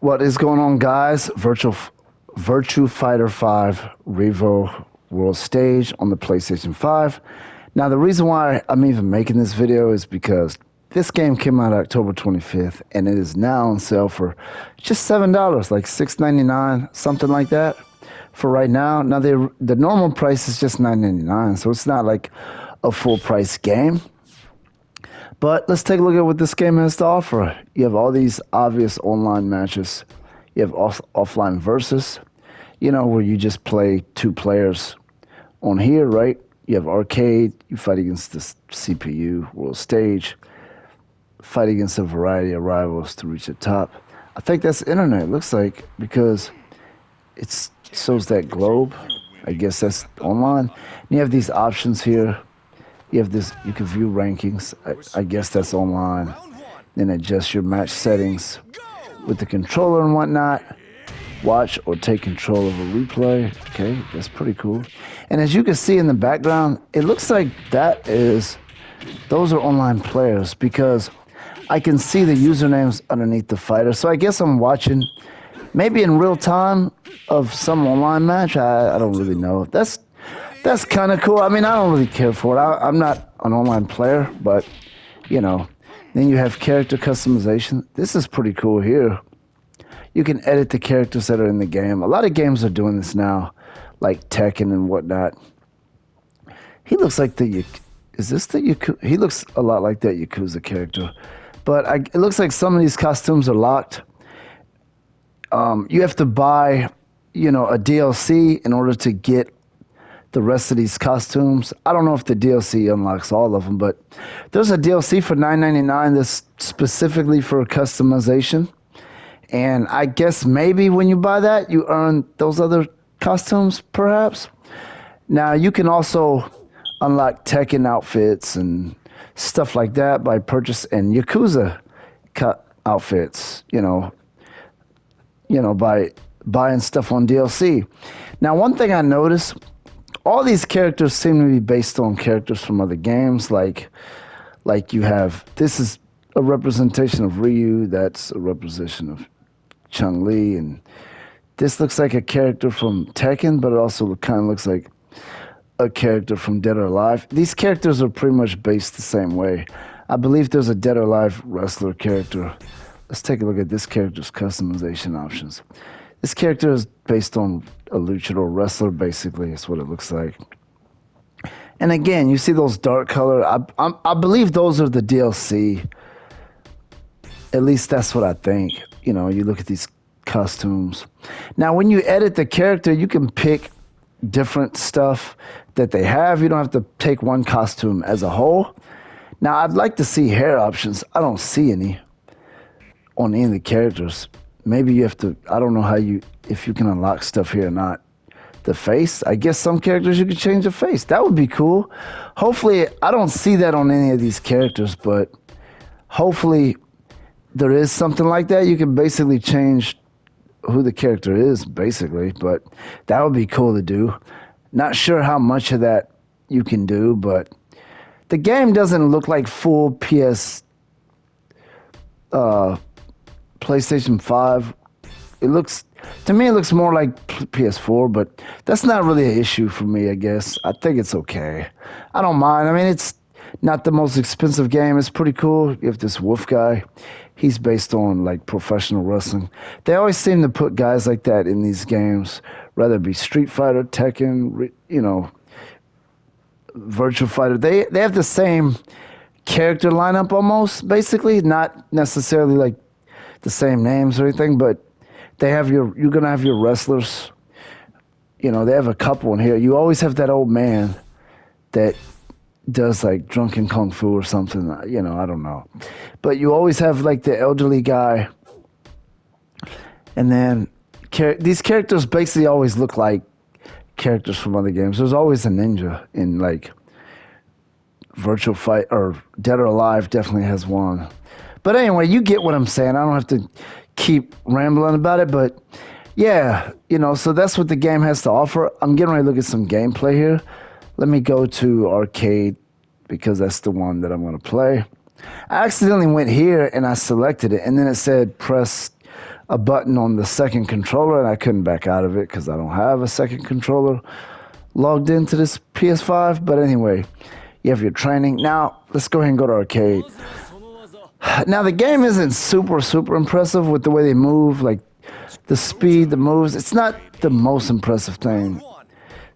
What is going on, guys? Virtua Fighter 5 R.E.V.O World Stage on the PlayStation 5. Now, the reason why I'm even making this video is because this game came out October 25th, and it is now on sale for just $7, like $6.99, something like that, for right now. Now, the normal price is just $9.99, so it's not like a full price game. But let's take a look at what this game has to offer. You have all these obvious online matches. You have offline versus, where you just play two players on here, right? You have arcade, you fight against the CPU, world stage, fight against a variety of rivals to reach the top. I think that's internet, it looks like, because it shows that globe. I guess that's online. And you have these options here. You have this, you can view rankings. I guess that's online. Then adjust your match settings with the controller and whatnot. Watch or take control of a replay. Okay, that's pretty cool. And as you can see in the background, it looks like those are online players because I can see the usernames underneath the fighter. So I guess I'm watching maybe in real time of some online match. I don't really know. That's kind of cool. I mean, I don't really care for it. I'm not an online player, but you know. Then you have character customization. This is pretty cool here. You can edit the characters that are in the game. A lot of games are doing this now, like Tekken and whatnot. He looks like is this the Yakuza? He looks a lot like that Yakuza character. But it looks like some of these costumes are locked. You have to buy, a DLC in order to get the rest of these costumes. I don't know if the DLC unlocks all of them, but there's a DLC for $9.99 that's specifically for customization. And I guess maybe when you buy that, you earn those other costumes, perhaps. Now, you can also unlock Tekken outfits and stuff like that by purchasing Yakuza outfits, by buying stuff on DLC. Now, one thing I noticed, all these characters seem to be based on characters from other games. Like you have, this is a representation of Ryu, that's a representation of Chun-Li, and this looks like a character from Tekken, but it also kind of looks like a character from Dead or Alive. These characters are pretty much based the same way. I believe there's a Dead or Alive wrestler character. Let's take a look at this character's customization options. This character is based on a luchador wrestler, basically. That's what it looks like. And again, you see those dark color. I believe those are the DLC. At least that's what I think. You look at these costumes. Now, when you edit the character, you can pick different stuff that they have. You don't have to take one costume as a whole. Now, I'd like to see hair options. I don't see any on any of the characters. Maybe you have to, I don't know if you can unlock stuff here or not. The face, I guess some characters you can change the face. That would be cool. Hopefully, I don't see that on any of these characters, but hopefully there is something like that. You can basically change who the character is, basically, but that would be cool to do. Not sure how much of that you can do, but the game doesn't look like full PlayStation 5. To me, it looks more like PS4, but that's not really an issue for me, I guess. I think it's okay. I don't mind. I mean, it's not the most expensive game. It's pretty cool. You have this wolf guy. He's based on like professional wrestling. They always seem to put guys like that in these games, whether it be Street Fighter, Tekken, Virtua Fighter. They have the same character lineup almost, basically, not necessarily like the same names or anything, but you're gonna have your wrestlers. They have a couple in here. You always have that old man that does like drunken kung fu or something, I don't know. But you always have like the elderly guy. And then these characters basically always look like characters from other games. There's always a ninja in like Virtual Fight, or Dead or Alive definitely has one. But anyway, you get what I'm saying. I don't have to keep rambling about it, but yeah, so that's what the game has to offer. I'm getting ready to look at some gameplay here. Let me go to arcade because that's the one that I'm going to play. I accidentally went here and I selected it, and then it said press a button on the second controller, and I couldn't back out of it because I don't have a second controller logged into this PS5. But anyway, you have your training. Now, let's go ahead and go to arcade. Now, the game isn't super impressive with the way they move, like the speed, the moves. It's not the most impressive thing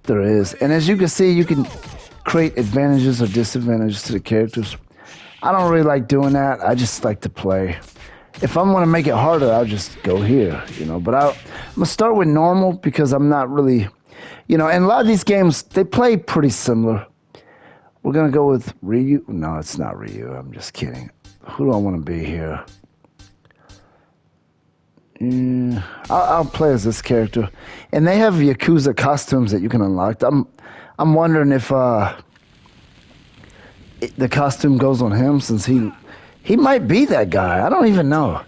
there is. And as you can see, you can create advantages or disadvantages to the characters. I don't really like doing that. I just like to play. If I'm going to make it harder, I'll just go here, you know. But I'm going to start with normal because I'm not really, you know, and a lot of these games, they play pretty similar. We're going to go with Ryu. No, it's not Ryu. I'm just kidding. Who do I want to be here? I'll play as this character. And they have Yakuza costumes that you can unlock. I'm wondering if the costume goes on him since he might be that guy. I don't even know.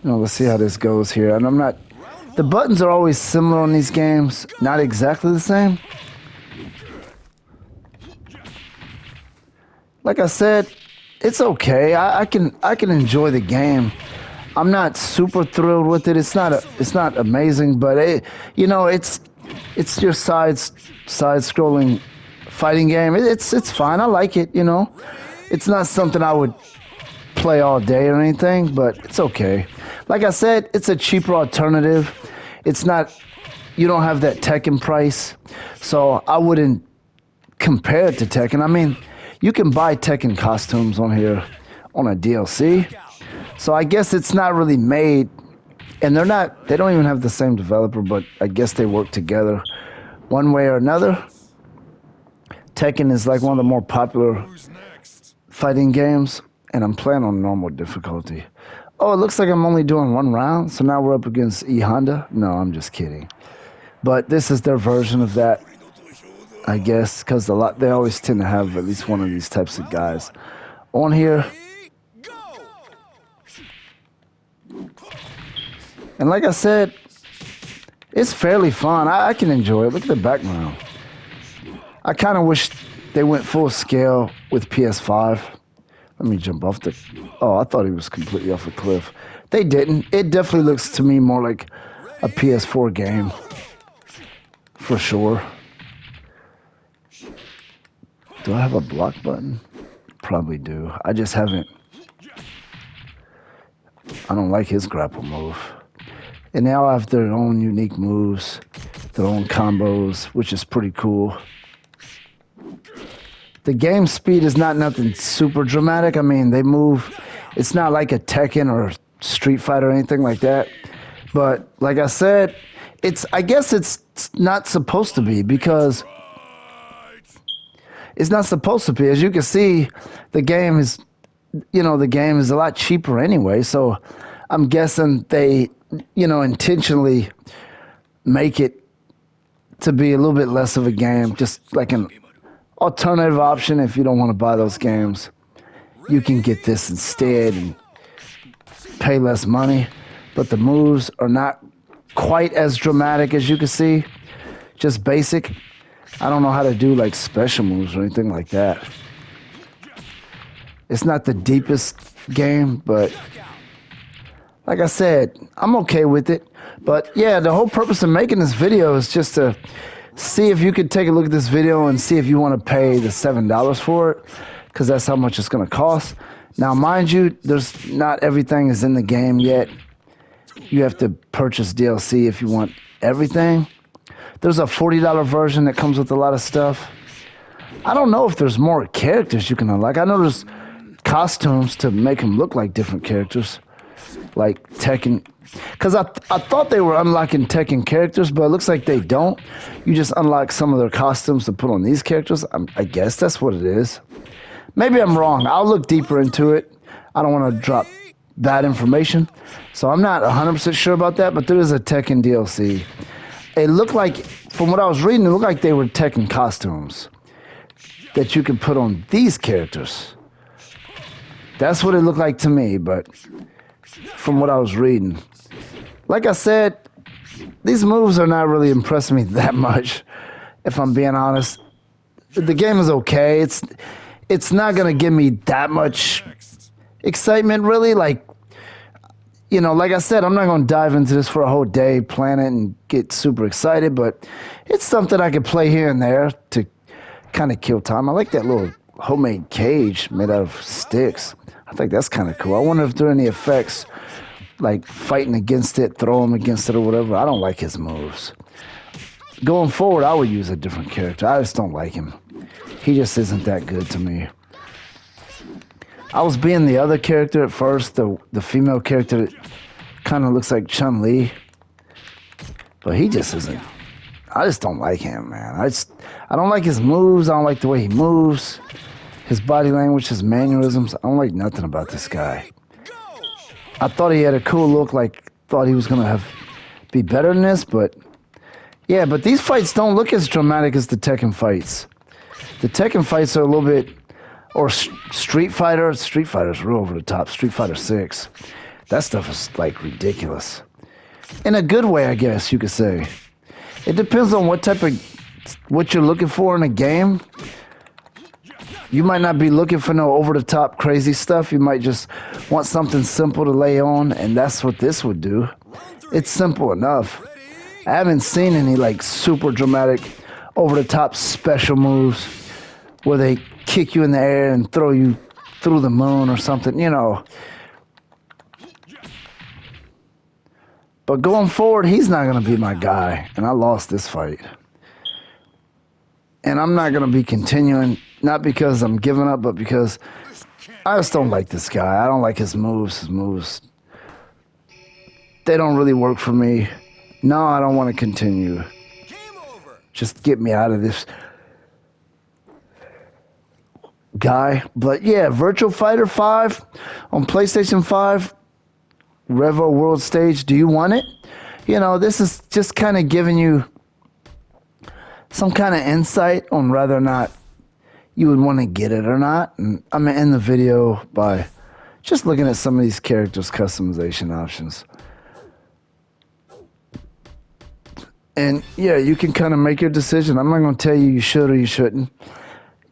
No, let's see how this goes here. And I'm not... The buttons are always similar on these games. Not exactly the same. Like I said, it's okay. I can enjoy the game. I'm not super thrilled with it. It's not amazing, but you know, it's your side scrolling fighting game. It's fine. I like it, you know. It's not something I would play all day or anything, but it's okay. Like I said, it's a cheaper alternative. It's not, you don't have that Tekken price, so I wouldn't compare it to Tekken. I mean, you can buy Tekken costumes on here on a DLC. So I guess it's not really made, and they don't even have the same developer, but I guess they work together one way or another. Tekken is like one of the more popular fighting games, and I'm playing on normal difficulty. Oh, it looks like I'm only doing one round, so now we're up against E Honda. No, I'm just kidding. But this is their version of that, I guess, because they always tend to have at least one of these types of guys on here. And like I said, it's fairly fun. I can enjoy it. Look at the background. I kind of wish they went full scale with PS5. Let me jump off the... Oh, I thought he was completely off a cliff. They didn't. It definitely looks to me more like a PS4 game. For sure. Do I have a block button? Probably do. I just haven't... I don't like his grapple move. And they all have their own unique moves, their own combos, which is pretty cool. The game speed is not nothing super dramatic. I mean, they move. It's not like a Tekken or Street Fighter or anything like that. But like I said, I guess it's not supposed to be because it's not supposed to be. As you can see, the game is a lot cheaper anyway. So I'm guessing they, intentionally make it to be a little bit less of a game, just like an alternative option. If you don't want to buy those games, you can get this instead and pay less money. But the moves are not quite as dramatic as you can see, just basic. I don't know how to do like special moves or anything like that. It's not the deepest game, but like I said, I'm okay with it. But yeah, the whole purpose of making this video is just to see if you could take a look at this video and see if you want to pay the $7 for it, because that's how much it's going to cost. Now, mind you, not everything is in the game yet. You have to purchase DLC if you want everything. There's a $40 version that comes with a lot of stuff. I don't know if there's more characters you can unlock. I know there's costumes to make them look like different characters, like Tekken. Because I thought they were unlocking Tekken characters, but it looks like they don't. You just unlock some of their costumes to put on these characters. I guess that's what it is. Maybe I'm wrong. I'll look deeper into it. I don't want to drop bad information. So I'm not 100% sure about that, but there is a Tekken DLC. It looked like, from what I was reading, it looked like they were Tekken costumes that you could put on these characters. That's what it looked like to me, but from what I was reading. Like I said, these moves are not really impressing me that much, if I'm being honest. The game is okay. It's not going to give me that much excitement really. Like, you know, like I said, I'm not going to dive into this for a whole day, plan it, and get super excited, but it's something I could play here and there to kind of kill time. I like that little homemade cage made out of sticks. I think that's kind of cool. I wonder if there are any effects like fighting against it, throw him against it or whatever. I don't like his moves. Going forward, I would use a different character. I just don't like him. He just isn't that good to me. I was being the other character at first, the female character that kind of looks like Chun-Li, but he just isn't. I just don't like him, man. I don't like his moves. I don't like the way he moves, his body language, his mannerisms. I don't like nothing about this guy. I thought he had a cool look, like thought he was gonna be better than this, but yeah, but these fights don't look as dramatic as the Tekken fights. The Tekken fights are a little bit, or Street Fighter. Street Fighter's real over the top. Street Fighter 6. That stuff is like ridiculous. In a good way, I guess you could say. It depends on what you're looking for in a game. You might not be looking for no over-the-top crazy stuff. You might just want something simple to lay on, and that's what this would do. It's simple enough. I haven't seen any like super dramatic, over-the-top special moves where they kick you in the air and throw you through the moon or something, you know. But going forward, he's not going to be my guy, and I lost this fight. And I'm not going to be continuing, not because I'm giving up, but because I just don't like this guy. I don't like his moves. His moves, they don't really work for me. No, I don't want to continue. Just get me out of this guy. But yeah, Virtua Fighter 5 on PlayStation 5, R.E.V.O World Stage. Do you want it? You know, this is just kind of giving you some kind of insight on whether or not you would want to get it or not. And I'm going to end the video by just looking at some of these characters' customization options. And yeah, you can kind of make your decision. I'm not going to tell you you should or you shouldn't.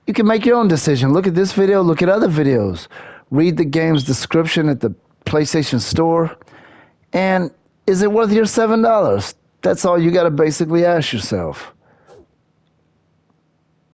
You can make your own decision. Look at this video, look at other videos. Read the game's description at the PlayStation Store. And is it worth your $7? That's all you got to basically ask yourself.